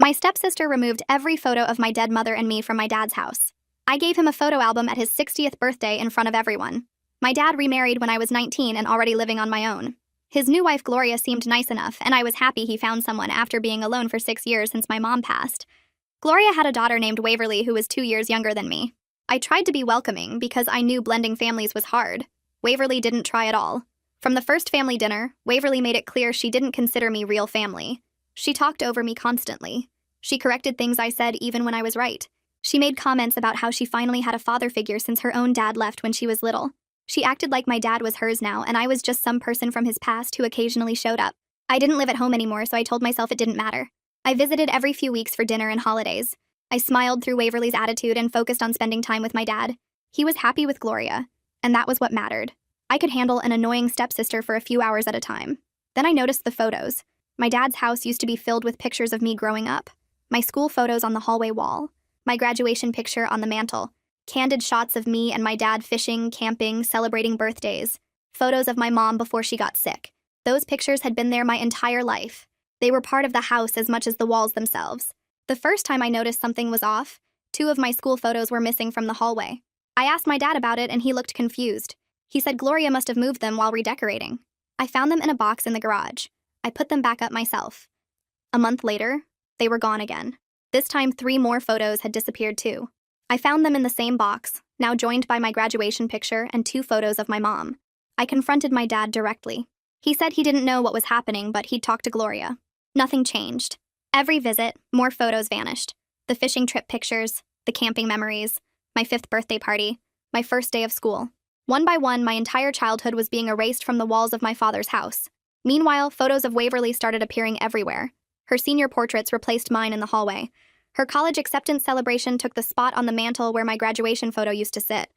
My stepsister removed every photo of my dead mother and me from my dad's house. I gave him a photo album at his 60th birthday in front of everyone. My dad remarried when I was 19 and already living on my own. His new wife Gloria seemed nice enough, and I was happy he found someone after being alone for 6 years since my mom passed. Gloria had a daughter named Waverly who was 2 years younger than me. I tried to be welcoming because I knew blending families was hard. Waverly didn't try at all. From the first family dinner, Waverly made it clear she didn't consider me real family. She talked over me constantly. She corrected things I said even when I was right. She made comments about how she finally had a father figure since her own dad left when she was little. She acted like my dad was hers now and I was just some person from his past who occasionally showed up. I didn't live at home anymore, so I told myself it didn't matter. I visited every few weeks for dinner and holidays. I smiled through Waverly's attitude and focused on spending time with my dad. He was happy with Gloria, and that was what mattered. I could handle an annoying stepsister for a few hours at a time. Then I noticed the photos. My dad's house used to be filled with pictures of me growing up. My school photos on the hallway wall. My graduation picture on the mantle. Candid shots of me and my dad fishing, camping, celebrating birthdays. Photos of my mom before she got sick. Those pictures had been there my entire life. They were part of the house as much as the walls themselves. The first time I noticed something was off, 2 of my school photos were missing from the hallway. I asked my dad about it and he looked confused. He said Gloria must have moved them while redecorating. I found them in a box in the garage. I put them back up myself. A month later, they were gone again. This time 3 more photos had disappeared too. I found them in the same box, now joined by my graduation picture and 2 photos of my mom. I confronted my dad directly. He said he didn't know what was happening, but he'd talked to Gloria. Nothing changed. Every visit, more photos vanished. The fishing trip pictures, the camping memories, my 5th birthday party, my first day of school. One by one, my entire childhood was being erased from the walls of my father's house. Meanwhile, photos of Waverly started appearing everywhere. Her senior portraits replaced mine in the hallway. Her college acceptance celebration took the spot on the mantle where my graduation photo used to sit.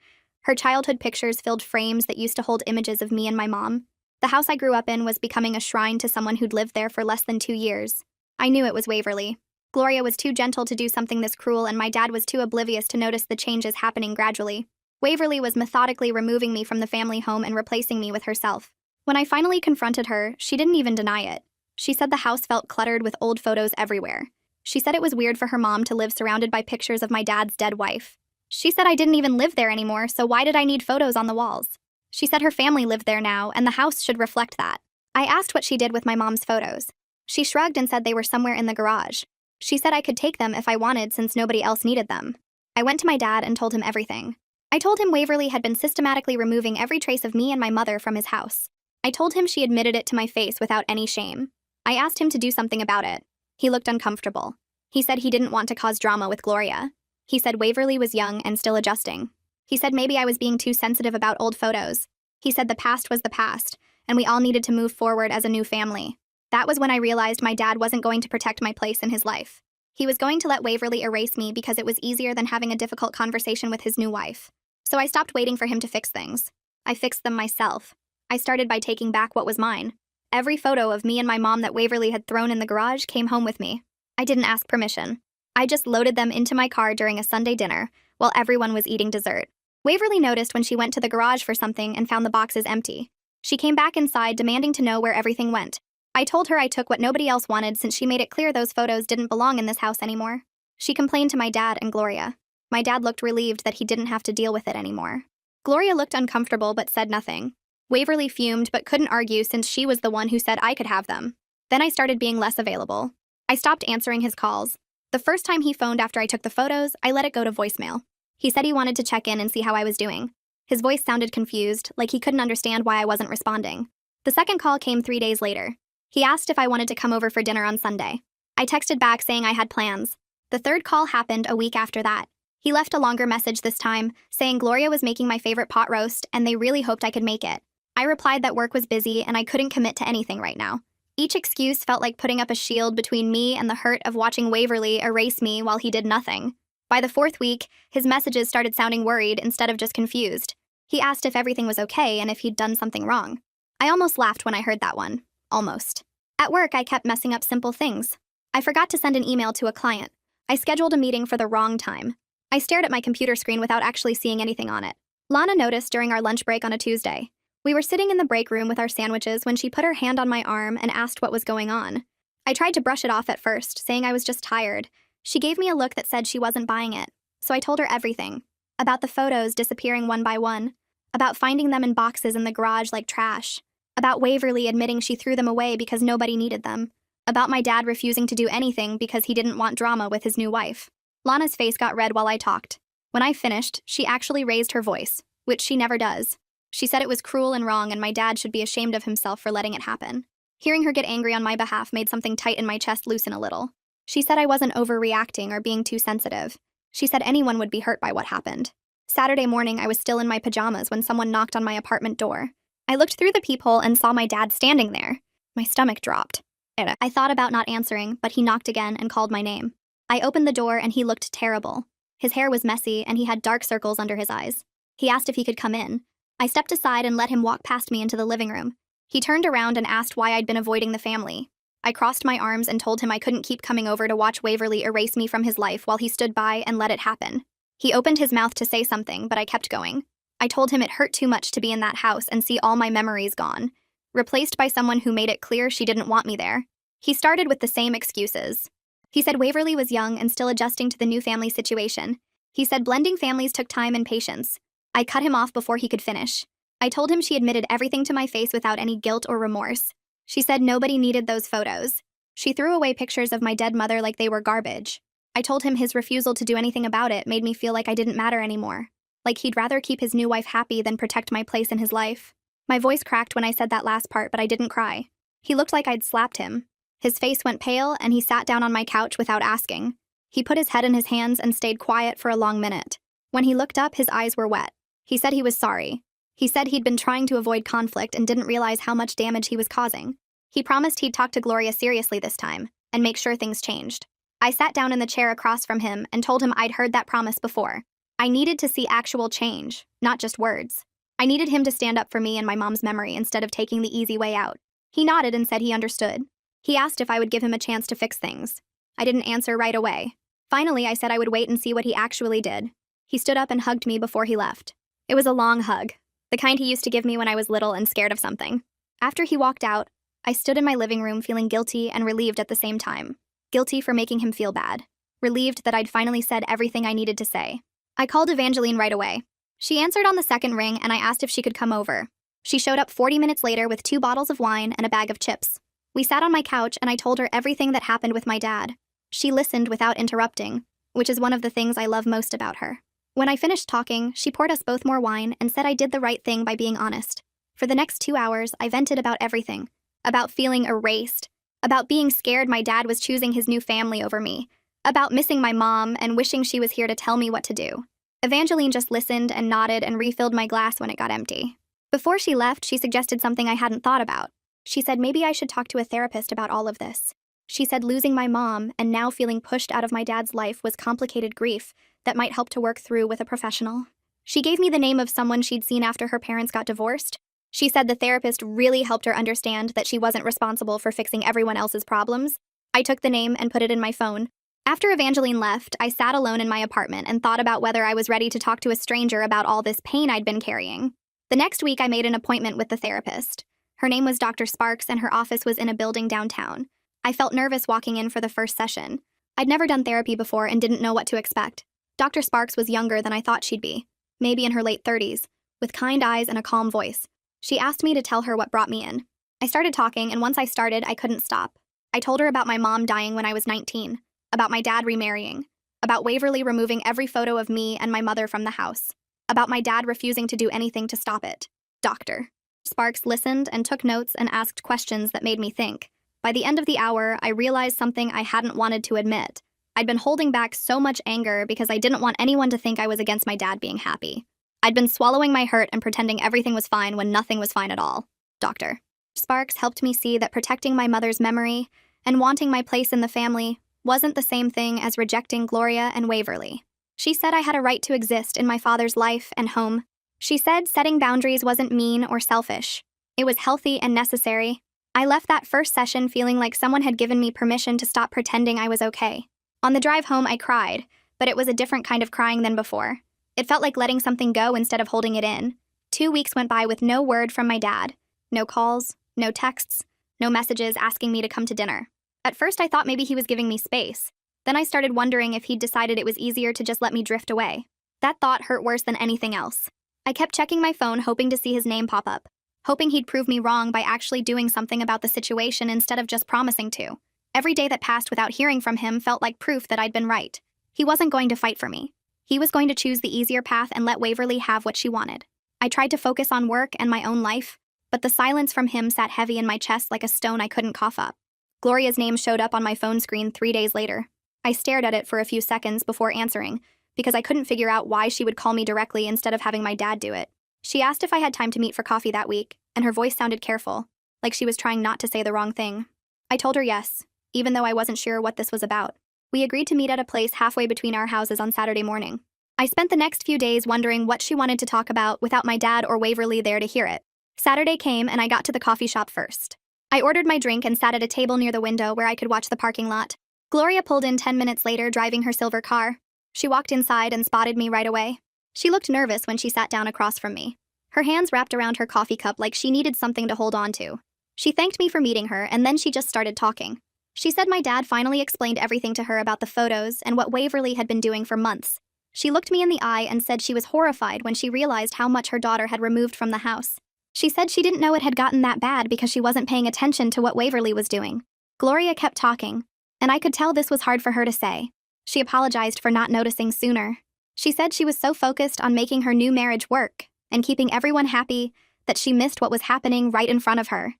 Her childhood pictures filled frames that used to hold images of me and my mom. The house I grew up in was becoming a shrine to someone who'd lived there for less than 2 years. I knew it was Waverly. Gloria was too gentle to do something this cruel, and my dad was too oblivious to notice the changes happening gradually. Waverly was methodically removing me from the family home and replacing me with herself. When I finally confronted her, she didn't even deny it. She said the house felt cluttered with old photos everywhere. She said it was weird for her mom to live surrounded by pictures of my dad's dead wife. She said I didn't even live there anymore, so why did I need photos on the walls? She said her family lived there now, and the house should reflect that. I asked what she did with my mom's photos. She shrugged and said they were somewhere in the garage. She said I could take them if I wanted since nobody else needed them. I went to my dad and told him everything. I told him Waverly had been systematically removing every trace of me and my mother from his house. I told him she admitted it to my face without any shame. I asked him to do something about it. He looked uncomfortable. He said he didn't want to cause drama with Gloria. He said Waverly was young and still adjusting. He said maybe I was being too sensitive about old photos. He said the past was the past, and we all needed to move forward as a new family. That was when I realized my dad wasn't going to protect my place in his life. He was going to let Waverly erase me because it was easier than having a difficult conversation with his new wife. So I stopped waiting for him to fix things. I fixed them myself. I started by taking back what was mine. Every photo of me and my mom that Waverly had thrown in the garage came home with me. I didn't ask permission. I just loaded them into my car during a Sunday dinner while everyone was eating dessert. Waverly noticed when she went to the garage for something and found the boxes empty. She came back inside demanding to know where everything went. I told her I took what nobody else wanted since she made it clear those photos didn't belong in this house anymore. She complained to my dad and Gloria. My dad looked relieved that he didn't have to deal with it anymore. Gloria looked uncomfortable but said nothing. Waverly fumed but couldn't argue since she was the one who said I could have them. Then I started being less available. I stopped answering his calls. The first time he phoned after I took the photos, I let it go to voicemail. He said he wanted to check in and see how I was doing. His voice sounded confused, like he couldn't understand why I wasn't responding. The second call came 3 days later. He asked if I wanted to come over for dinner on Sunday. I texted back saying I had plans. The third call happened a week after that. He left a longer message this time, saying Gloria was making my favorite pot roast and they really hoped I could make it. I replied that work was busy and I couldn't commit to anything right now. Each excuse felt like putting up a shield between me and the hurt of watching Waverly erase me while he did nothing. By the 4th week, his messages started sounding worried instead of just confused. He asked if everything was okay and if he'd done something wrong. I almost laughed when I heard that one. Almost. At work, I kept messing up simple things. I forgot to send an email to a client. I scheduled a meeting for the wrong time. I stared at my computer screen without actually seeing anything on it. Lana noticed during our lunch break on a Tuesday. We were sitting in the break room with our sandwiches when she put her hand on my arm and asked what was going on. I tried to brush it off at first, saying I was just tired. She gave me a look that said she wasn't buying it, so I told her everything. About the photos disappearing one by one, about finding them in boxes in the garage like trash, about Waverly admitting she threw them away because nobody needed them, about my dad refusing to do anything because he didn't want drama with his new wife. Lana's face got red while I talked. When I finished, she actually raised her voice, which she never does. She said it was cruel and wrong and my dad should be ashamed of himself for letting it happen. Hearing her get angry on my behalf made something tight in my chest loosen a little. She said I wasn't overreacting or being too sensitive. She said anyone would be hurt by what happened. Saturday morning, I was still in my pajamas when someone knocked on my apartment door. I looked through the peephole and saw my dad standing there. My stomach dropped. I thought about not answering, but he knocked again and called my name. I opened the door and he looked terrible. His hair was messy and he had dark circles under his eyes. He asked if he could come in. I stepped aside and let him walk past me into the living room. He turned around and asked why I'd been avoiding the family. I crossed my arms and told him I couldn't keep coming over to watch Waverly erase me from his life while he stood by and let it happen. He opened his mouth to say something, but I kept going. I told him it hurt too much to be in that house and see all my memories gone, replaced by someone who made it clear she didn't want me there. He started with the same excuses. He said Waverly was young and still adjusting to the new family situation. He said blending families took time and patience. I cut him off before he could finish. I told him she admitted everything to my face without any guilt or remorse. She said nobody needed those photos. She threw away pictures of my dead mother like they were garbage. I told him his refusal to do anything about it made me feel like I didn't matter anymore. Like he'd rather keep his new wife happy than protect my place in his life. My voice cracked when I said that last part, but I didn't cry. He looked like I'd slapped him. His face went pale and he sat down on my couch without asking. He put his head in his hands and stayed quiet for a long minute. When he looked up, his eyes were wet. He said he was sorry. He said he'd been trying to avoid conflict and didn't realize how much damage he was causing. He promised he'd talk to Gloria seriously this time and make sure things changed. I sat down in the chair across from him and told him I'd heard that promise before. I needed to see actual change, not just words. I needed him to stand up for me and my mom's memory instead of taking the easy way out. He nodded and said he understood. He asked if I would give him a chance to fix things. I didn't answer right away. Finally, I said I would wait and see what he actually did. He stood up and hugged me before he left. It was a long hug, the kind he used to give me when I was little and scared of something. After he walked out, I stood in my living room feeling guilty and relieved at the same time. Guilty for making him feel bad. Relieved that I'd finally said everything I needed to say. I called Evangeline right away. She answered on the second ring and I asked if she could come over. She showed up 40 minutes later with 2 bottles of wine and a bag of chips. We sat on my couch and I told her everything that happened with my dad. She listened without interrupting, which is one of the things I love most about her. When I finished talking, she poured us both more wine and said I did the right thing by being honest. For the next 2 hours, I vented about everything. About feeling erased. About being scared my dad was choosing his new family over me. About missing my mom and wishing she was here to tell me what to do. Evangeline just listened and nodded and refilled my glass when it got empty. Before she left, she suggested something I hadn't thought about. She said maybe I should talk to a therapist about all of this. She said losing my mom and now feeling pushed out of my dad's life was complicated grief that might help to work through with a professional. She gave me the name of someone she'd seen after her parents got divorced. She said the therapist really helped her understand that she wasn't responsible for fixing everyone else's problems. I took the name and put it in my phone. After Evangeline left, I sat alone in my apartment and thought about whether I was ready to talk to a stranger about all this pain I'd been carrying. The next week, I made an appointment with the therapist. Her name was Dr. Sparks and her office was in a building downtown. I felt nervous walking in for the first session. I'd never done therapy before and didn't know what to expect. Dr. Sparks was younger than I thought she'd be, maybe in her late 30s, with kind eyes and a calm voice. She asked me to tell her what brought me in. I started talking, and once I started, I couldn't stop. I told her about my mom dying when I was 19, about my dad remarrying, about Waverly removing every photo of me and my mother from the house, about my dad refusing to do anything to stop it. Dr. Sparks listened and took notes and asked questions that made me think. By the end of the hour, I realized something I hadn't wanted to admit. I'd been holding back so much anger because I didn't want anyone to think I was against my dad being happy. I'd been swallowing my hurt and pretending everything was fine when nothing was fine at all. Dr. Sparks helped me see that protecting my mother's memory and wanting my place in the family wasn't the same thing as rejecting Gloria and Waverly. She said I had a right to exist in my father's life and home. She said setting boundaries wasn't mean or selfish. It was healthy and necessary. I left that first session feeling like someone had given me permission to stop pretending I was okay. On the drive home, I cried, but it was a different kind of crying than before. It felt like letting something go instead of holding it in. 2 weeks went by with no word from my dad. No calls, no texts, no messages asking me to come to dinner. At first, I thought maybe he was giving me space. Then I started wondering if he'd decided it was easier to just let me drift away. That thought hurt worse than anything else. I kept checking my phone, hoping to see his name pop up, hoping he'd prove me wrong by actually doing something about the situation instead of just promising to. Every day that passed without hearing from him felt like proof that I'd been right. He wasn't going to fight for me. He was going to choose the easier path and let Waverly have what she wanted. I tried to focus on work and my own life, but the silence from him sat heavy in my chest like a stone I couldn't cough up. Gloria's name showed up on my phone screen 3 days later. I stared at it for a few seconds before answering, because I couldn't figure out why she would call me directly instead of having my dad do it. She asked if I had time to meet for coffee that week, and her voice sounded careful, like she was trying not to say the wrong thing. I told her yes, even though I wasn't sure what this was about. We agreed to meet at a place halfway between our houses on Saturday morning. I spent the next few days wondering what she wanted to talk about without my dad or Waverly there to hear it. Saturday came and I got to the coffee shop first. I ordered my drink and sat at a table near the window where I could watch the parking lot. Gloria pulled in 10 minutes later driving her silver car. She walked inside and spotted me right away. She looked nervous when she sat down across from me. Her hands wrapped around her coffee cup like she needed something to hold on to. She thanked me for meeting her and then she just started talking. She said my dad finally explained everything to her about the photos and what Waverly had been doing for months. She looked me in the eye and said she was horrified when she realized how much her daughter had removed from the house. She said she didn't know it had gotten that bad because she wasn't paying attention to what Waverly was doing. Gloria kept talking, and I could tell this was hard for her to say. She apologized for not noticing sooner. She said she was so focused on making her new marriage work and keeping everyone happy that she missed what was happening right in front of her.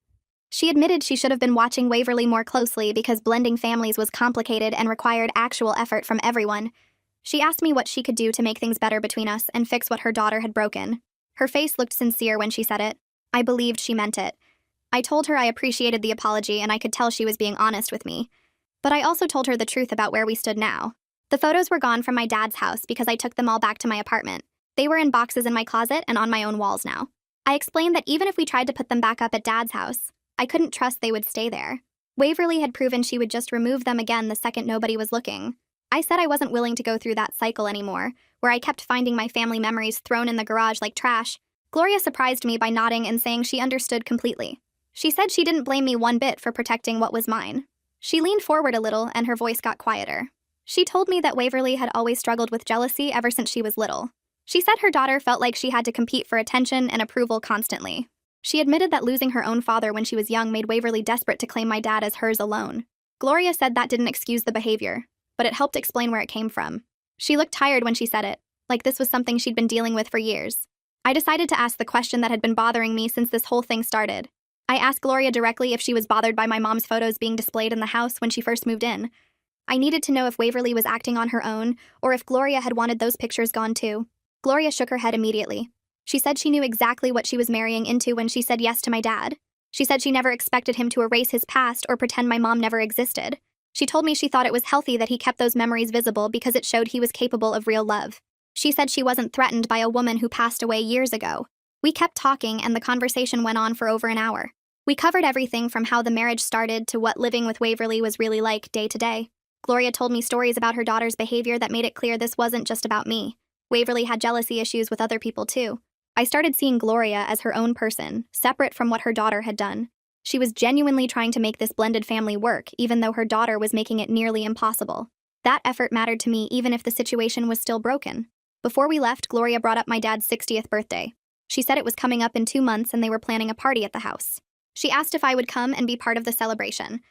She admitted she should have been watching Waverly more closely because blending families was complicated and required actual effort from everyone. She asked me what she could do to make things better between us and fix what her daughter had broken. Her face looked sincere when she said it. I believed she meant it. I told her I appreciated the apology and I could tell she was being honest with me. But I also told her the truth about where we stood now. The photos were gone from my dad's house because I took them all back to my apartment. They were in boxes in my closet and on my own walls now. I explained that even if we tried to put them back up at Dad's house, I couldn't trust they would stay there. Waverly had proven she would just remove them again the second nobody was looking. I said I wasn't willing to go through that cycle anymore, where I kept finding my family memories thrown in the garage like trash. Gloria surprised me by nodding and saying she understood completely. She said she didn't blame me one bit for protecting what was mine. She leaned forward a little and her voice got quieter. She told me that Waverly had always struggled with jealousy ever since she was little. She said her daughter felt like she had to compete for attention and approval constantly. She admitted that losing her own father when she was young made Waverly desperate to claim my dad as hers alone. Gloria said that didn't excuse the behavior, but it helped explain where it came from. She looked tired when she said it, like this was something she'd been dealing with for years. I decided to ask the question that had been bothering me since this whole thing started. I asked Gloria directly if she was bothered by my mom's photos being displayed in the house when she first moved in. I needed to know if Waverly was acting on her own, or if Gloria had wanted those pictures gone too. Gloria shook her head immediately. She said she knew exactly what she was marrying into when she said yes to my dad. She said she never expected him to erase his past or pretend my mom never existed. She told me she thought it was healthy that he kept those memories visible because it showed he was capable of real love. She said she wasn't threatened by a woman who passed away years ago. We kept talking and the conversation went on for over an hour. We covered everything from how the marriage started to what living with Waverly was really like day to day. Gloria told me stories about her daughter's behavior that made it clear this wasn't just about me. Waverly had jealousy issues with other people too. I started seeing Gloria as her own person, separate from what her daughter had done. She was genuinely trying to make this blended family work, even though her daughter was making it nearly impossible. That effort mattered to me even if the situation was still broken. Before we left, Gloria brought up my dad's 60th birthday. She said it was coming up in 2 months and they were planning a party at the house. She asked if I would come and be part of the celebration.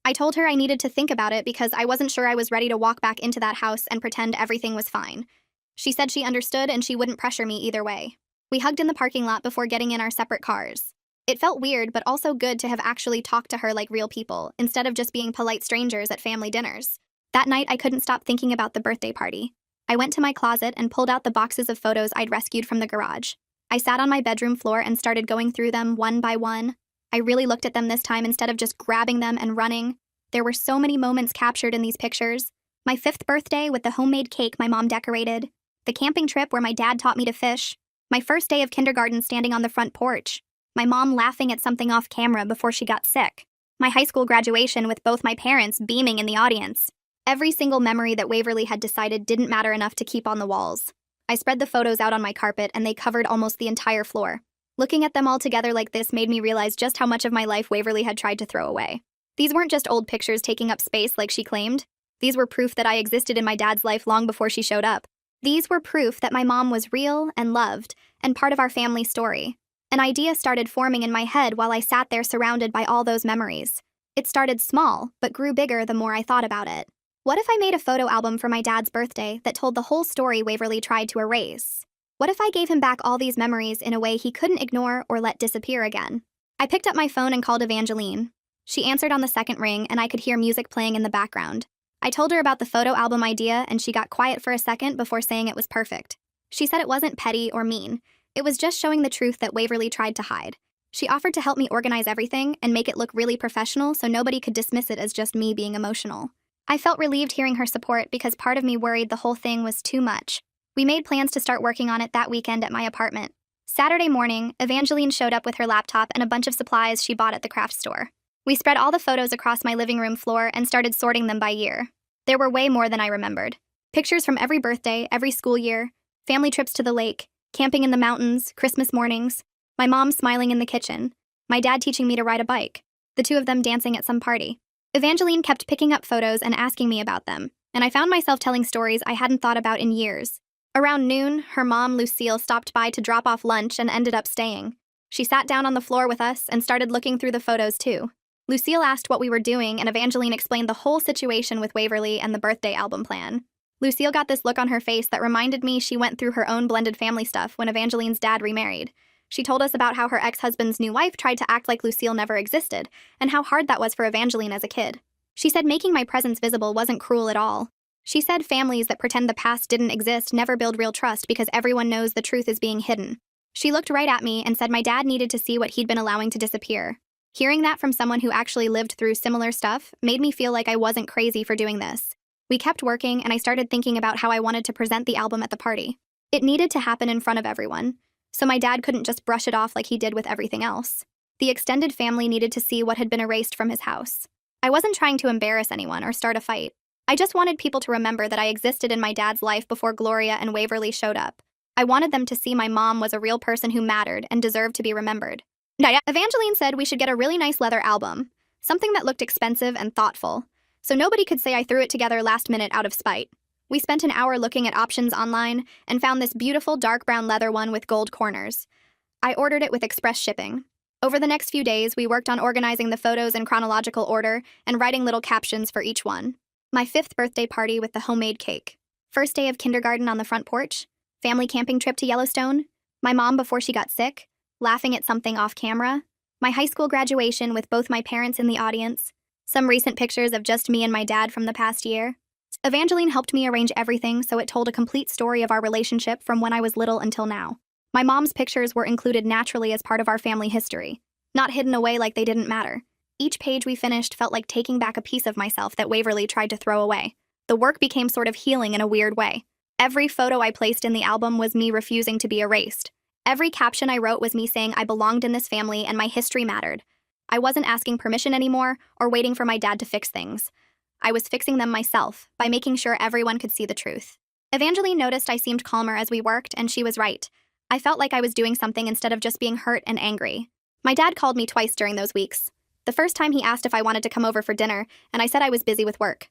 I told her I needed to think about it because I wasn't sure I was ready to walk back into that house and pretend everything was fine. She said she understood and she wouldn't pressure me either way. We hugged in the parking lot before getting in our separate cars. It felt weird but also good to have actually talked to her like real people, instead of just being polite strangers at family dinners. That night I couldn't stop thinking about the birthday party. I went to my closet and pulled out the boxes of photos I'd rescued from the garage. I sat on my bedroom floor and started going through them one by one. I really looked at them this time instead of just grabbing them and running. There were so many moments captured in these pictures. My 5th birthday with the homemade cake my mom decorated. The camping trip where my dad taught me to fish. My first day of kindergarten standing on the front porch. My mom laughing at something off camera before she got sick. My high school graduation with both my parents beaming in the audience. Every single memory that Waverly had decided didn't matter enough to keep on the walls. I spread the photos out on my carpet and they covered almost the entire floor. Looking at them all together like this made me realize just how much of my life Waverly had tried to throw away. These weren't just old pictures taking up space like she claimed. These were proof that I existed in my dad's life long before she showed up. These were proof that my mom was real and loved, and part of our family story. An idea started forming in my head while I sat there surrounded by all those memories. It started small, but grew bigger the more I thought about it. What if I made a photo album for my dad's birthday that told the whole story Waverly tried to erase? What if I gave him back all these memories in a way he couldn't ignore or let disappear again? I picked up my phone and called Evangeline. She answered on the second ring, and I could hear music playing in the background. I told her about the photo album idea, and she got quiet for a second before saying it was perfect. She said it wasn't petty or mean. It was just showing the truth that Waverly tried to hide. She offered to help me organize everything and make it look really professional so nobody could dismiss it as just me being emotional. I felt relieved hearing her support because part of me worried the whole thing was too much. We made plans to start working on it that weekend at my apartment. Saturday morning, Evangeline showed up with her laptop and a bunch of supplies she bought at the craft store. We spread all the photos across my living room floor and started sorting them by year. There were way more than I remembered. Pictures from every birthday, every school year, family trips to the lake, camping in the mountains, Christmas mornings, my mom smiling in the kitchen, my dad teaching me to ride a bike, the two of them dancing at some party. Evangeline kept picking up photos and asking me about them, and I found myself telling stories I hadn't thought about in years. Around noon, her mom, Lucille, stopped by to drop off lunch and ended up staying. She sat down on the floor with us and started looking through the photos too. Lucille asked what we were doing, and Evangeline explained the whole situation with Waverly and the birthday album plan. Lucille got this look on her face that reminded me she went through her own blended family stuff when Evangeline's dad remarried. She told us about how her ex-husband's new wife tried to act like Lucille never existed, and how hard that was for Evangeline as a kid. She said making my presence visible wasn't cruel at all. She said families that pretend the past didn't exist never build real trust because everyone knows the truth is being hidden. She looked right at me and said my dad needed to see what he'd been allowing to disappear. Hearing that from someone who actually lived through similar stuff made me feel like I wasn't crazy for doing this. We kept working, and I started thinking about how I wanted to present the album at the party. It needed to happen in front of everyone, so my dad couldn't just brush it off like he did with everything else. The extended family needed to see what had been erased from his house. I wasn't trying to embarrass anyone or start a fight. I just wanted people to remember that I existed in my dad's life before Gloria and Waverly showed up. I wanted them to see my mom was a real person who mattered and deserved to be remembered. Evangeline said we should get a really nice leather album, something that looked expensive and thoughtful, so nobody could say I threw it together last minute out of spite. We spent an hour looking at options online and found this beautiful dark brown leather one with gold corners. I ordered it with express shipping. Over the next few days, we worked on organizing the photos in chronological order and writing little captions for each one. My 5th birthday party with the homemade cake. First day of kindergarten on the front porch. Family camping trip to Yellowstone. My mom before she got sick. Laughing at something off camera. My high school graduation with both my parents in the audience. Some recent pictures of just me and my dad from the past year. Evangeline helped me arrange everything so it told a complete story of our relationship from when I was little until now. My mom's pictures were included naturally as part of our family history, not hidden away like they didn't matter. Each page we finished felt like taking back a piece of myself that Waverly tried to throw away. The work became sort of healing in a weird way. Every photo I placed in the album was me refusing to be erased. Every caption I wrote was me saying I belonged in this family and my history mattered. I wasn't asking permission anymore or waiting for my dad to fix things. I was fixing them myself by making sure everyone could see the truth. Evangeline noticed I seemed calmer as we worked, and she was right. I felt like I was doing something instead of just being hurt and angry. My dad called me twice during those weeks. The first time he asked if I wanted to come over for dinner, and I said I was busy with work.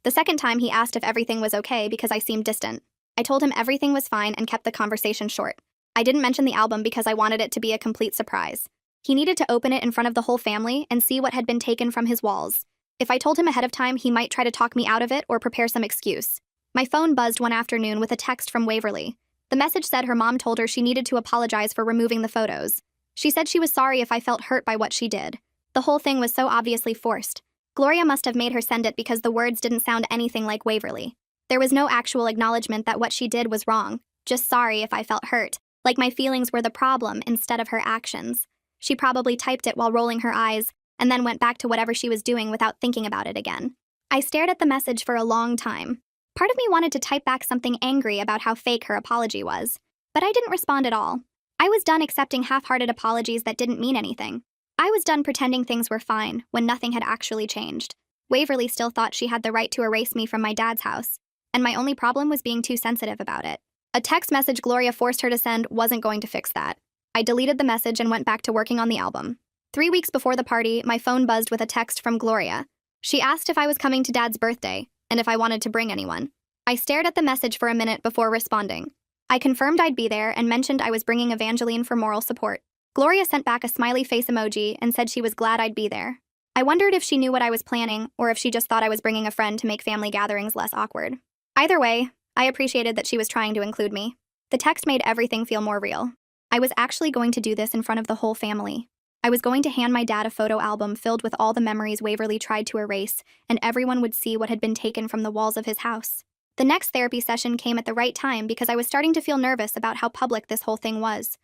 The second time he asked if everything was okay because I seemed distant. I told him everything was fine and kept the conversation short. I didn't mention the album because I wanted it to be a complete surprise. He needed to open it in front of the whole family and see what had been taken from his walls. If I told him ahead of time, he might try to talk me out of it or prepare some excuse. My phone buzzed one afternoon with a text from Waverly. The message said her mom told her she needed to apologize for removing the photos. She said she was sorry if I felt hurt by what she did. The whole thing was so obviously forced. Gloria must have made her send it because the words didn't sound anything like Waverly. There was no actual acknowledgement that what she did was wrong, just sorry if I felt hurt, like my feelings were the problem instead of her actions. She probably typed it while rolling her eyes, and then went back to whatever she was doing without thinking about it again. I stared at the message for a long time. Part of me wanted to type back something angry about how fake her apology was, but I didn't respond at all. I was done accepting half-hearted apologies that didn't mean anything. I was done pretending things were fine when nothing had actually changed. Waverly still thought she had the right to erase me from my dad's house, and my only problem was being too sensitive about it. A text message Gloria forced her to send wasn't going to fix that. I deleted the message and went back to working on the album. 3 weeks before the party, my phone buzzed with a text from Gloria. She asked if I was coming to Dad's birthday and if I wanted to bring anyone. I stared at the message for a minute before responding. I confirmed I'd be there and mentioned I was bringing Evangeline for moral support. Gloria sent back a smiley face emoji and said she was glad I'd be there. I wondered if she knew what I was planning or if she just thought I was bringing a friend to make family gatherings less awkward. Either way, I appreciated that she was trying to include me. The text made everything feel more real. I was actually going to do this in front of the whole family. I was going to hand my dad a photo album filled with all the memories Waverly tried to erase, and everyone would see what had been taken from the walls of his house. The next therapy session came at the right time because I was starting to feel nervous about how public this whole thing was.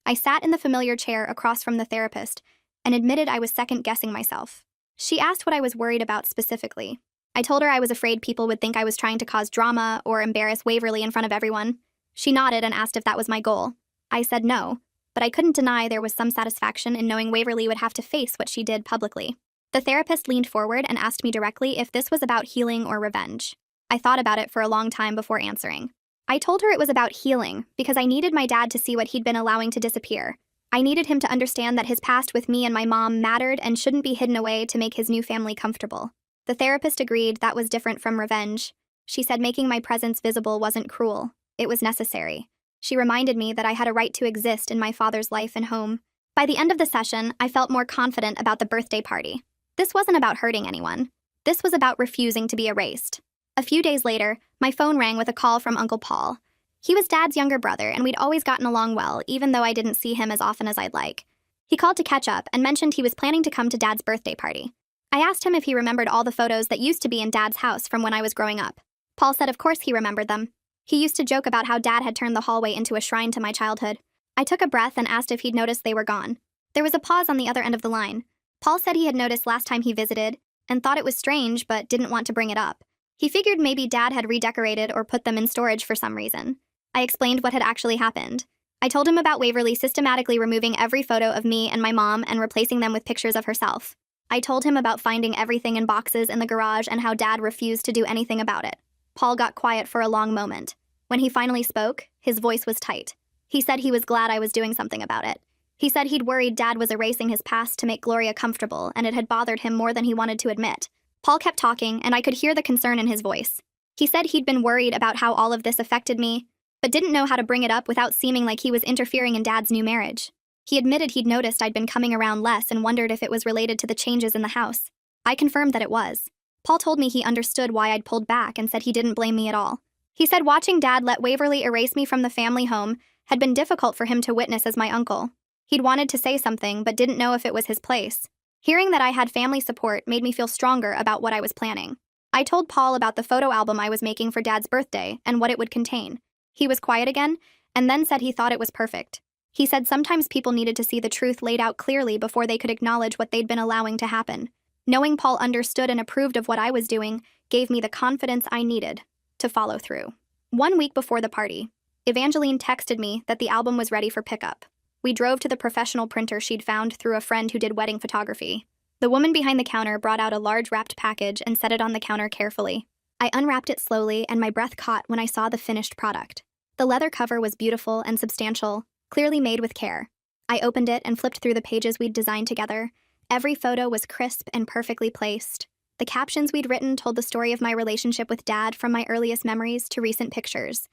I sat in the familiar chair across from the therapist and admitted I was second-guessing myself. She asked what I was worried about specifically. I told her I was afraid people would think I was trying to cause drama or embarrass Waverly in front of everyone. She nodded and asked if that was my goal. I said no, but I couldn't deny there was some satisfaction in knowing Waverly would have to face what she did publicly. The therapist leaned forward and asked me directly if this was about healing or revenge. I thought about it for a long time before answering. I told her it was about healing because I needed my dad to see what he'd been allowing to disappear. I needed him to understand that his past with me and my mom mattered and shouldn't be hidden away to make his new family comfortable. The therapist agreed that was different from revenge. She said making my presence visible wasn't cruel. It was necessary. She reminded me that I had a right to exist in my father's life and home. By the end of the session, I felt more confident about the birthday party. This wasn't about hurting anyone. This was about refusing to be erased. A few days later, my phone rang with a call from Uncle Paul. He was Dad's younger brother, and we'd always gotten along well, even though I didn't see him as often as I'd like. He called to catch up and mentioned he was planning to come to Dad's birthday party. I asked him if he remembered all the photos that used to be in Dad's house from when I was growing up. Paul said of course he remembered them. He used to joke about how Dad had turned the hallway into a shrine to my childhood. I took a breath and asked if he'd noticed they were gone. There was a pause on the other end of the line. Paul said he had noticed last time he visited and thought it was strange but didn't want to bring it up. He figured maybe Dad had redecorated or put them in storage for some reason. I explained what had actually happened. I told him about Waverly systematically removing every photo of me and my mom and replacing them with pictures of herself. I told him about finding everything in boxes in the garage and how Dad refused to do anything about it. Paul got quiet for a long moment. When he finally spoke, his voice was tight. He said he was glad I was doing something about it. He said he'd worried Dad was erasing his past to make Gloria comfortable, and it had bothered him more than he wanted to admit. Paul kept talking, and I could hear the concern in his voice. He said he'd been worried about how all of this affected me, but didn't know how to bring it up without seeming like he was interfering in Dad's new marriage. He admitted he'd noticed I'd been coming around less and wondered if it was related to the changes in the house. I confirmed that it was. Paul told me he understood why I'd pulled back and said he didn't blame me at all. He said watching Dad let Waverly erase me from the family home had been difficult for him to witness as my uncle. He'd wanted to say something but didn't know if it was his place. Hearing that I had family support made me feel stronger about what I was planning. I told Paul about the photo album I was making for Dad's birthday and what it would contain. He was quiet again, and then said he thought it was perfect. He said sometimes people needed to see the truth laid out clearly before they could acknowledge what they'd been allowing to happen. Knowing Paul understood and approved of what I was doing gave me the confidence I needed to follow through. 1 week before the party, Evangeline texted me that the album was ready for pickup. We drove to the professional printer she'd found through a friend who did wedding photography. The woman behind the counter brought out a large wrapped package and set it on the counter carefully. I unwrapped it slowly and my breath caught when I saw the finished product. The leather cover was beautiful and substantial, clearly made with care. I opened it and flipped through the pages we'd designed together. Every photo was crisp and perfectly placed. The captions we'd written told the story of my relationship with Dad from my earliest memories to recent pictures.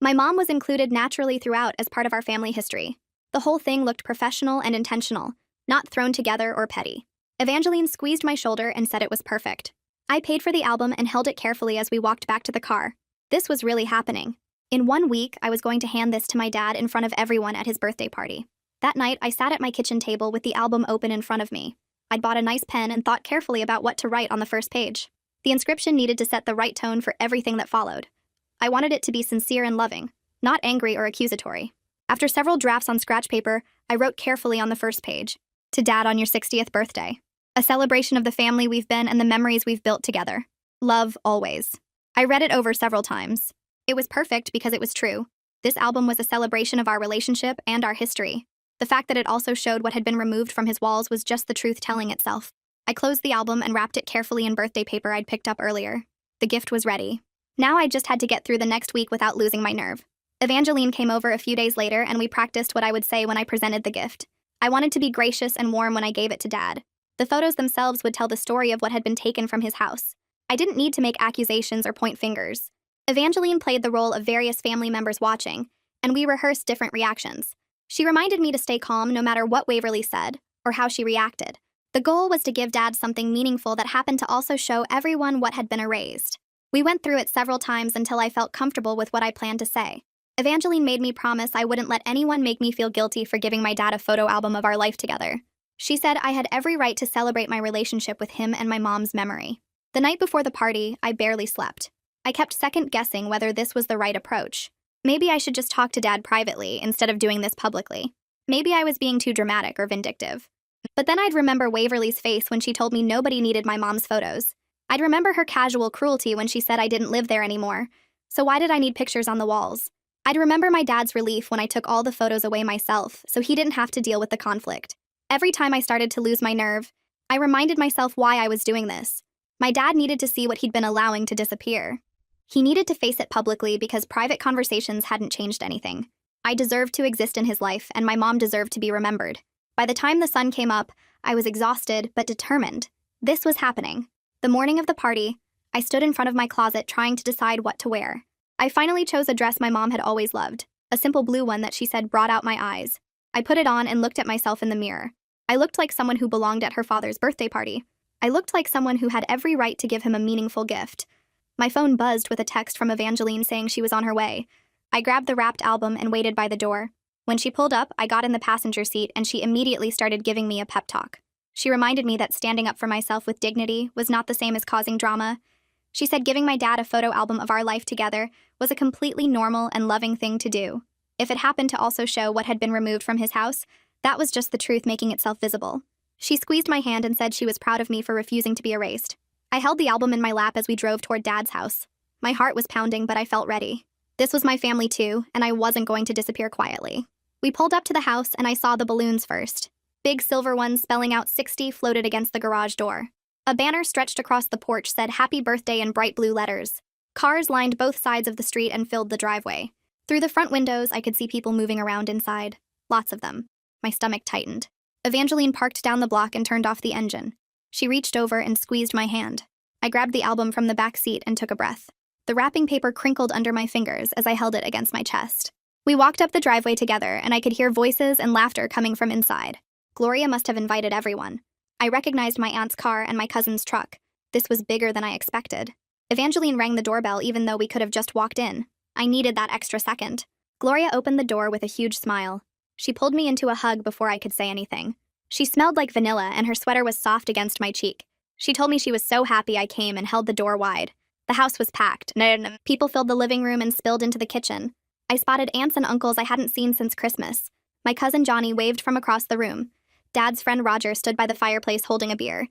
My mom was included naturally throughout as part of our family history. The whole thing looked professional and intentional, not thrown together or petty. Evangeline squeezed my shoulder and said it was perfect. I paid for the album and held it carefully as we walked back to the car. This was really happening. In 1 week, I was going to hand this to my dad in front of everyone at his birthday party. That night, I sat at my kitchen table with the album open in front of me. I'd bought a nice pen and thought carefully about what to write on the first page. The inscription needed to set the right tone for everything that followed. I wanted it to be sincere and loving, not angry or accusatory. After several drafts on scratch paper, I wrote carefully on the first page, "To Dad on your 60th birthday. A celebration of the family we've been and the memories we've built together. Love, always." I read it over several times. It was perfect because it was true. This album was a celebration of our relationship and our history. The fact that it also showed what had been removed from his walls was just the truth telling itself. I closed the album and wrapped it carefully in birthday paper I'd picked up earlier. The gift was ready. Now I just had to get through the next week without losing my nerve. Evangeline came over a few days later and we practiced what I would say when I presented the gift. I wanted to be gracious and warm when I gave it to Dad. The photos themselves would tell the story of what had been taken from his house. I didn't need to make accusations or point fingers. Evangeline played the role of various family members watching, and we rehearsed different reactions. She reminded me to stay calm no matter what Waverly said or how she reacted. The goal was to give Dad something meaningful that happened to also show everyone what had been erased. We went through it several times until I felt comfortable with what I planned to say. Evangeline made me promise I wouldn't let anyone make me feel guilty for giving my dad a photo album of our life together. She said I had every right to celebrate my relationship with him and my mom's memory. The night before the party, I barely slept. I kept second-guessing whether this was the right approach. Maybe I should just talk to Dad privately instead of doing this publicly. Maybe I was being too dramatic or vindictive. But then I'd remember Waverly's face when she told me nobody needed my mom's photos. I'd remember her casual cruelty when she said I didn't live there anymore. So why did I need pictures on the walls? I'd remember my dad's relief when I took all the photos away myself so he didn't have to deal with the conflict. Every time I started to lose my nerve, I reminded myself why I was doing this. My dad needed to see what he'd been allowing to disappear. He needed to face it publicly because private conversations hadn't changed anything. I deserved to exist in his life, and my mom deserved to be remembered. By the time the sun came up, I was exhausted but determined. This was happening. The morning of the party, I stood in front of my closet trying to decide what to wear. I finally chose a dress my mom had always loved, a simple blue one that she said brought out my eyes. I put it on and looked at myself in the mirror. I looked like someone who belonged at her father's birthday party. I looked like someone who had every right to give him a meaningful gift. My phone buzzed with a text from Evangeline saying she was on her way. I grabbed the wrapped album and waited by the door. When she pulled up, I got in the passenger seat and she immediately started giving me a pep talk. She reminded me that standing up for myself with dignity was not the same as causing drama. She said giving my dad a photo album of our life together was a completely normal and loving thing to do. If it happened to also show what had been removed from his house, that was just the truth making itself visible. She squeezed my hand and said she was proud of me for refusing to be erased. I held the album in my lap as we drove toward Dad's house. My heart was pounding, but I felt ready. This was my family too, and I wasn't going to disappear quietly. We pulled up to the house and I saw the balloons first. Big silver ones spelling out 60 floated against the garage door. A banner stretched across the porch said "Happy Birthday" in bright blue letters. Cars lined both sides of the street and filled the driveway. Through the front windows, I could see people moving around inside. Lots of them. My stomach tightened. Evangeline parked down the block and turned off the engine. She reached over and squeezed my hand. I grabbed the album from the back seat and took a breath. The wrapping paper crinkled under my fingers as I held it against my chest. We walked up the driveway together, and I could hear voices and laughter coming from inside. Gloria must have invited everyone. I recognized my aunt's car and my cousin's truck. This was bigger than I expected. Evangeline rang the doorbell even though we could have just walked in. I needed that extra second. Gloria opened the door with a huge smile. She pulled me into a hug before I could say anything. She smelled like vanilla and her sweater was soft against my cheek. She told me she was so happy I came and held the door wide. The house was packed. People filled the living room and spilled into the kitchen. I spotted aunts and uncles I hadn't seen since Christmas. My cousin Johnny waved from across the room. Dad's friend Roger stood by the fireplace holding a beer.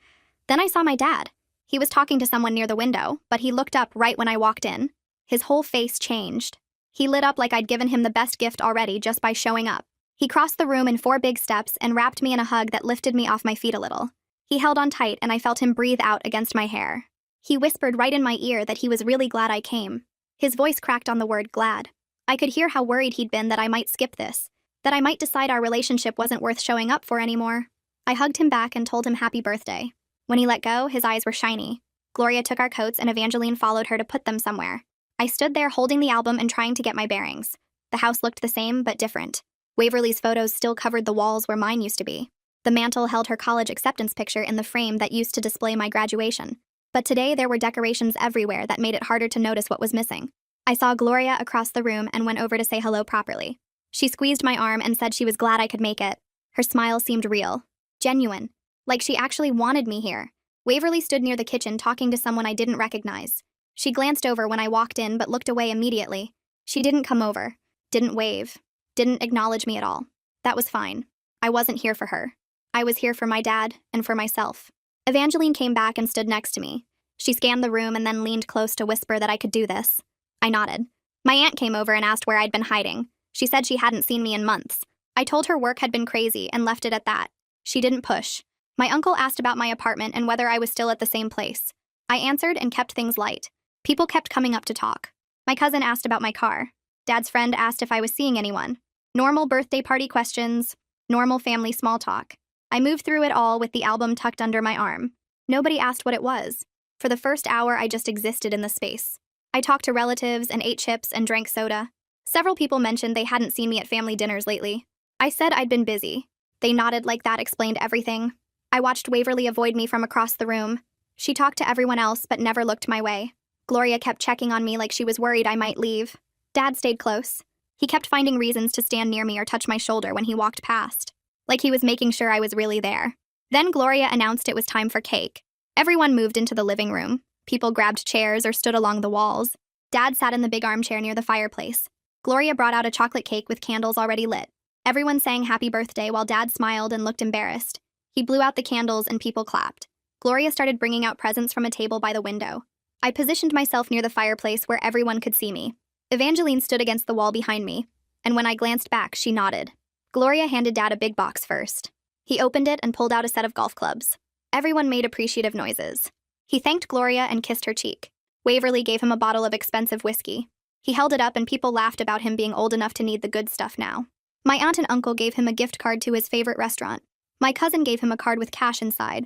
Then I saw my dad. He was talking to someone near the window, but he looked up right when I walked in. His whole face changed. He lit up like I'd given him the best gift already just by showing up. He crossed the room in 4 big steps and wrapped me in a hug that lifted me off my feet a little. He held on tight and I felt him breathe out against my hair. He whispered right in my ear that he was really glad I came. His voice cracked on the word glad. I could hear how worried he'd been that I might skip this, that I might decide our relationship wasn't worth showing up for anymore. I hugged him back and told him happy birthday. When he let go, his eyes were shiny. Gloria took our coats and Evangeline followed her to put them somewhere. I stood there holding the album and trying to get my bearings. The house looked the same, but different. Waverly's photos still covered the walls where mine used to be. The mantel held her college acceptance picture in the frame that used to display my graduation. But today there were decorations everywhere that made it harder to notice what was missing. I saw Gloria across the room and went over to say hello properly. She squeezed my arm and said she was glad I could make it. Her smile seemed real, genuine, like she actually wanted me here. Waverly stood near the kitchen talking to someone I didn't recognize. She glanced over when I walked in but looked away immediately. She didn't come over, didn't wave, didn't acknowledge me at all. That was fine. I wasn't here for her. I was here for my dad and for myself. Evangeline came back and stood next to me. She scanned the room and then leaned close to whisper that I could do this. I nodded. My aunt came over and asked where I'd been hiding. She said she hadn't seen me in months. I told her work had been crazy and left it at that. She didn't push. My uncle asked about my apartment and whether I was still at the same place. I answered and kept things light. People kept coming up to talk. My cousin asked about my car. Dad's friend asked if I was seeing anyone. Normal birthday party questions. Normal family small talk. I moved through it all with the album tucked under my arm. Nobody asked what it was. For the first hour, I just existed in the space. I talked to relatives and ate chips and drank soda. Several people mentioned they hadn't seen me at family dinners lately. I said I'd been busy. They nodded like that explained everything. I watched Waverly avoid me from across the room. She talked to everyone else but never looked my way. Gloria kept checking on me like she was worried I might leave. Dad stayed close. He kept finding reasons to stand near me or touch my shoulder when he walked past, like he was making sure I was really there. Then Gloria announced it was time for cake. Everyone moved into the living room. People grabbed chairs or stood along the walls. Dad sat in the big armchair near the fireplace. Gloria brought out a chocolate cake with candles already lit. Everyone sang happy birthday while Dad smiled and looked embarrassed. He blew out the candles and people clapped. Gloria started bringing out presents from a table by the window. I positioned myself near the fireplace where everyone could see me. Evangeline stood against the wall behind me, and when I glanced back, she nodded. Gloria handed Dad a big box first. He opened it and pulled out a set of golf clubs. Everyone made appreciative noises. He thanked Gloria and kissed her cheek. Waverly gave him a bottle of expensive whiskey. He held it up and people laughed about him being old enough to need the good stuff now. My aunt and uncle gave him a gift card to his favorite restaurant. My cousin gave him a card with cash inside.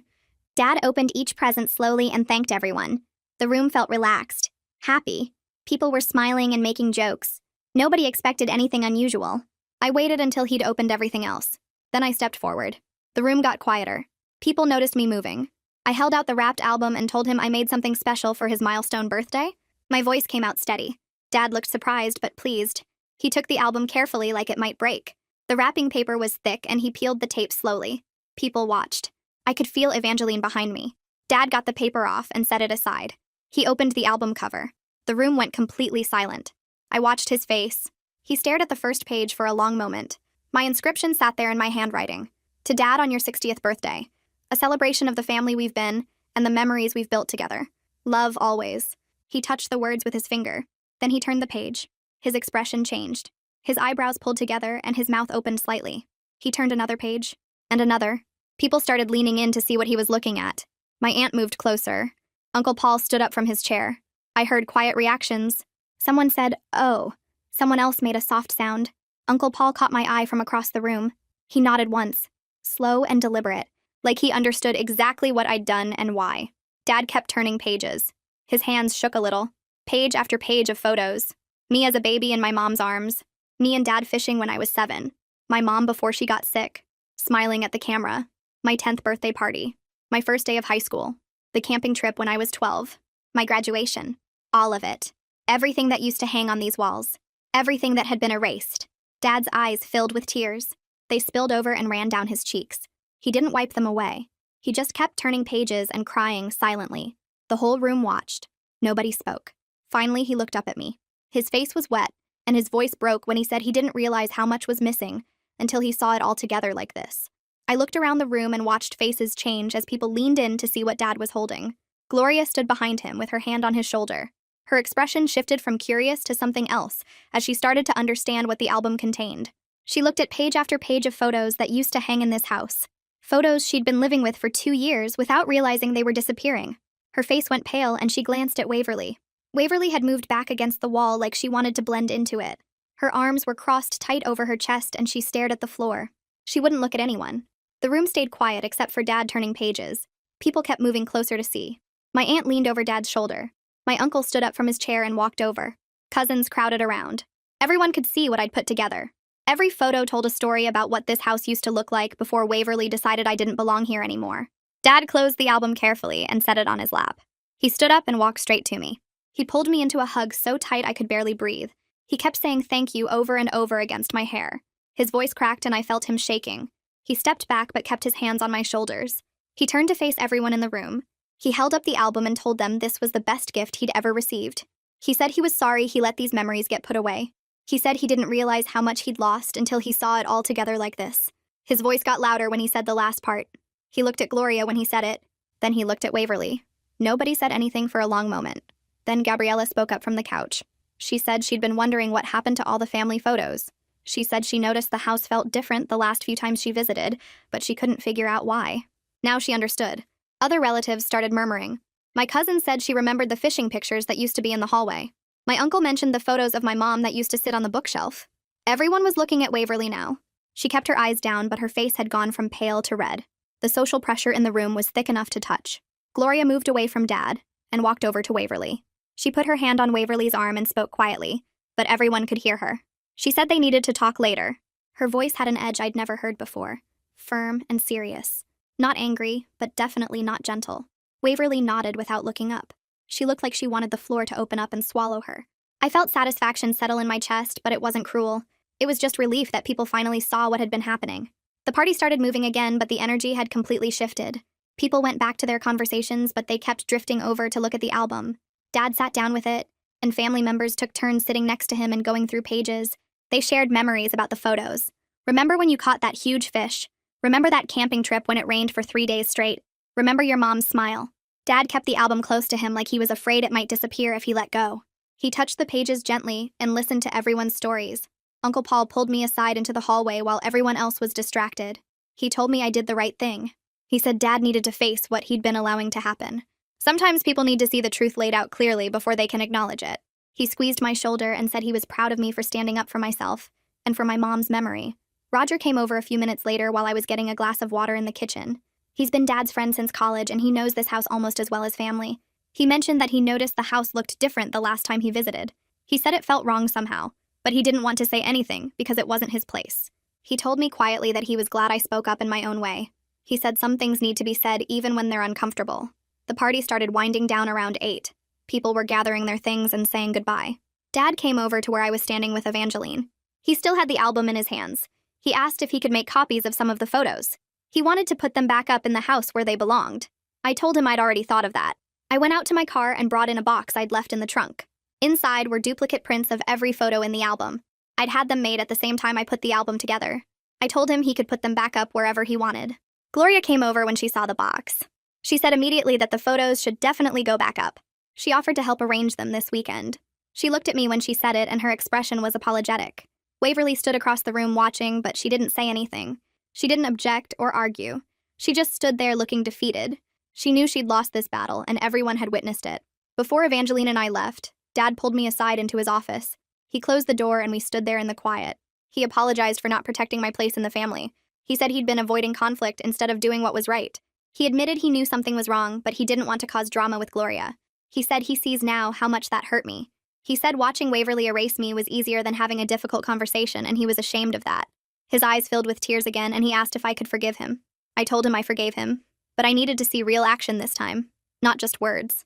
Dad opened each present slowly and thanked everyone. The room felt relaxed, happy. People were smiling and making jokes. Nobody expected anything unusual. I waited until he'd opened everything else. Then I stepped forward. The room got quieter. People noticed me moving. I held out the wrapped album and told him I made something special for his milestone birthday. My voice came out steady. Dad looked surprised but pleased. He took the album carefully like it might break. The wrapping paper was thick and he peeled the tape slowly. People watched. I could feel Evangeline behind me. Dad got the paper off and set it aside. He opened the album cover. The room went completely silent. I watched his face. He stared at the first page for a long moment. My inscription sat there in my handwriting. To Dad on your 60th birthday. A celebration of the family we've been and the memories we've built together. Love always. He touched the words with his finger. Then he turned the page. His expression changed. His eyebrows pulled together and his mouth opened slightly. He turned another page. And another. People started leaning in to see what he was looking at. My aunt moved closer. Uncle Paul stood up from his chair. I heard quiet reactions. Someone said, "Oh." Someone else made a soft sound. Uncle Paul caught my eye from across the room. He nodded once. Slow and deliberate. Like he understood exactly what I'd done and why. Dad kept turning pages. His hands shook a little. Page after page of photos. Me as a baby in my mom's arms. Me and Dad fishing when I was 7. My mom before she got sick. Smiling at the camera. My 10th birthday party. My first day of high school. The camping trip when I was 12. My graduation. All of it. Everything that used to hang on these walls. Everything that had been erased. Dad's eyes filled with tears. They spilled over and ran down his cheeks. He didn't wipe them away. He just kept turning pages and crying silently. The whole room watched. Nobody spoke. Finally, he looked up at me. His face was wet, and his voice broke when he said he didn't realize how much was missing until he saw it all together like this. I looked around the room and watched faces change as people leaned in to see what Dad was holding. Gloria stood behind him with her hand on his shoulder. Her expression shifted from curious to something else as she started to understand what the album contained. She looked at page after page of photos that used to hang in this house. Photos she'd been living with for 2 years without realizing they were disappearing. Her face went pale and she glanced at Waverly. Waverly had moved back against the wall like she wanted to blend into it. Her arms were crossed tight over her chest and she stared at the floor. She wouldn't look at anyone. The room stayed quiet except for Dad turning pages. People kept moving closer to see. My aunt leaned over Dad's shoulder. My uncle stood up from his chair and walked over. Cousins crowded around. Everyone could see what I'd put together. Every photo told a story about what this house used to look like before Waverly decided I didn't belong here anymore. Dad closed the album carefully and set it on his lap. He stood up and walked straight to me. He pulled me into a hug so tight I could barely breathe. He kept saying thank you over and over against my hair. His voice cracked and I felt him shaking. He stepped back but kept his hands on my shoulders. He turned to face everyone in the room. He held up the album and told them this was the best gift he'd ever received. He said he was sorry he let these memories get put away. He said he didn't realize how much he'd lost until he saw it all together like this. His voice got louder when he said the last part. He looked at Gloria when he said it. Then he looked at Waverly. Nobody said anything for a long moment. Then Gabriella spoke up from the couch. She said she'd been wondering what happened to all the family photos. She said she noticed the house felt different the last few times she visited, but she couldn't figure out why. Now she understood. Other relatives started murmuring. My cousin said she remembered the fishing pictures that used to be in the hallway. My uncle mentioned the photos of my mom that used to sit on the bookshelf. Everyone was looking at Waverly now. She kept her eyes down, but her face had gone from pale to red. The social pressure in the room was thick enough to touch. Gloria moved away from Dad and walked over to Waverly. She put her hand on Waverly's arm and spoke quietly, but everyone could hear her. She said they needed to talk later. Her voice had an edge I'd never heard before, firm and serious. Not angry, but definitely not gentle. Waverly nodded without looking up. She looked like she wanted the floor to open up and swallow her. I felt satisfaction settle in my chest, but it wasn't cruel. It was just relief that people finally saw what had been happening. The party started moving again, but the energy had completely shifted. People went back to their conversations, but they kept drifting over to look at the album. Dad sat down with it, and family members took turns sitting next to him and going through pages. They shared memories about the photos. Remember when you caught that huge fish? Remember that camping trip when it rained for 3 days straight? Remember your mom's smile? Dad kept the album close to him like he was afraid it might disappear if he let go. He touched the pages gently and listened to everyone's stories. Uncle Paul pulled me aside into the hallway while everyone else was distracted. He told me I did the right thing. He said Dad needed to face what he'd been allowing to happen. Sometimes people need to see the truth laid out clearly before they can acknowledge it. He squeezed my shoulder and said he was proud of me for standing up for myself and for my mom's memory. Roger came over a few minutes later while I was getting a glass of water in the kitchen. He's been Dad's friend since college, and he knows this house almost as well as family. He mentioned that he noticed the house looked different the last time he visited. He said it felt wrong somehow, but he didn't want to say anything because it wasn't his place. He told me quietly that he was glad I spoke up in my own way. He said some things need to be said even when they're uncomfortable. The party started winding down around 8. People were gathering their things and saying goodbye. Dad came over to where I was standing with Evangeline. He still had the album in his hands. He asked if he could make copies of some of the photos. He wanted to put them back up in the house where they belonged. I told him I'd already thought of that. I went out to my car and brought in a box I'd left in the trunk. Inside were duplicate prints of every photo in the album. I'd had them made at the same time I put the album together. I told him he could put them back up wherever he wanted. Gloria came over when she saw the box. She said immediately that the photos should definitely go back up. She offered to help arrange them this weekend. She looked at me when she said it, and her expression was apologetic. Waverly stood across the room watching, but she didn't say anything. She didn't object or argue. She just stood there looking defeated. She knew she'd lost this battle, and everyone had witnessed it. Before Evangeline and I left, Dad pulled me aside into his office. He closed the door and we stood there in the quiet. He apologized for not protecting my place in the family. He said he'd been avoiding conflict instead of doing what was right. He admitted he knew something was wrong, but he didn't want to cause drama with Gloria. He said he sees now how much that hurt me. He said watching Waverly erase me was easier than having a difficult conversation, and he was ashamed of that. His eyes filled with tears again, and he asked if I could forgive him. I told him I forgave him, but I needed to see real action this time, not just words.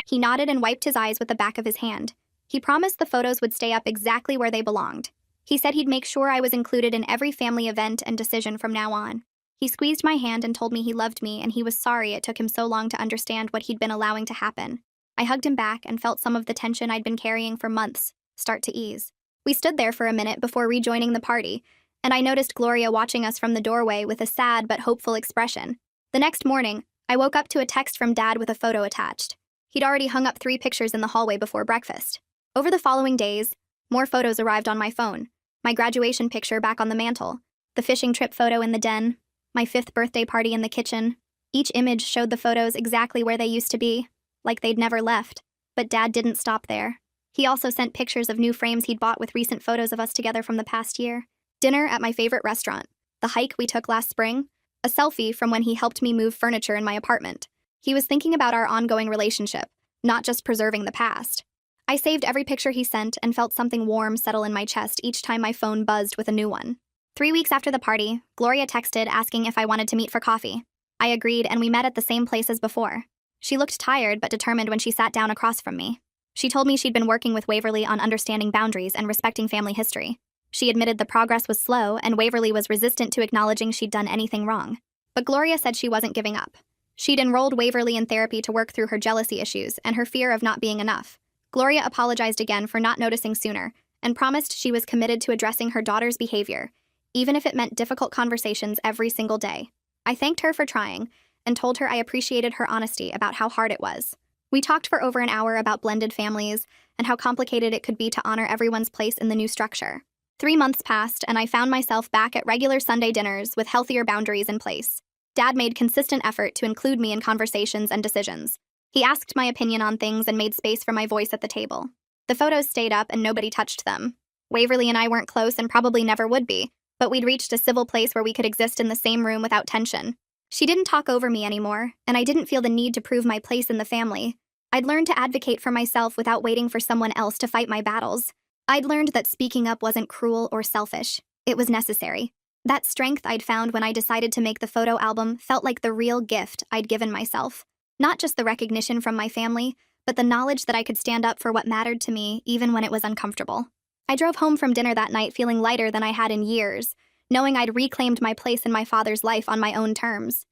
He nodded and wiped his eyes with the back of his hand. He promised the photos would stay up exactly where they belonged. He said he'd make sure I was included in every family event and decision from now on. He squeezed my hand and told me he loved me, and he was sorry it took him so long to understand what he'd been allowing to happen. I hugged him back and felt some of the tension I'd been carrying for months start to ease. We stood there for a minute before rejoining the party, and I noticed Gloria watching us from the doorway with a sad but hopeful expression. The next morning, I woke up to a text from Dad with a photo attached. He'd already hung up 3 pictures in the hallway before breakfast. Over the following days, more photos arrived on my phone. My graduation picture back on the mantle, the fishing trip photo in the den, my 5th birthday party in the kitchen. Each image showed the photos exactly where they used to be, like they'd never left. But Dad didn't stop there. He also sent pictures of new frames he'd bought with recent photos of us together from the past year. Dinner at my favorite restaurant, the hike we took last spring, a selfie from when he helped me move furniture in my apartment. He was thinking about our ongoing relationship, not just preserving the past. I saved every picture he sent and felt something warm settle in my chest each time my phone buzzed with a new one. 3 weeks after the party, Gloria texted asking if I wanted to meet for coffee. I agreed, and we met at the same place as before. She looked tired but determined when she sat down across from me. She told me she'd been working with Waverly on understanding boundaries and respecting family history. She admitted the progress was slow, and Waverly was resistant to acknowledging she'd done anything wrong. But Gloria said she wasn't giving up. She'd enrolled Waverly in therapy to work through her jealousy issues and her fear of not being enough. Gloria apologized again for not noticing sooner and promised she was committed to addressing her daughter's behavior, even if it meant difficult conversations every single day. I thanked her for trying and told her I appreciated her honesty about how hard it was. We talked for over an hour about blended families and how complicated it could be to honor everyone's place in the new structure. 3 months passed, and I found myself back at regular Sunday dinners with healthier boundaries in place. Dad made consistent effort to include me in conversations and decisions. He asked my opinion on things and made space for my voice at the table. The photos stayed up and nobody touched them. Waverly and I weren't close and probably never would be, but we'd reached a civil place where we could exist in the same room without tension. She didn't talk over me anymore, and I didn't feel the need to prove my place in the family. I'd learned to advocate for myself without waiting for someone else to fight my battles. I'd learned that speaking up wasn't cruel or selfish. It was necessary. That strength I'd found when I decided to make the photo album felt like the real gift I'd given myself. Not just the recognition from my family, but the knowledge that I could stand up for what mattered to me even when it was uncomfortable. I drove home from dinner that night feeling lighter than I had in years, knowing I'd reclaimed my place in my father's life on my own terms.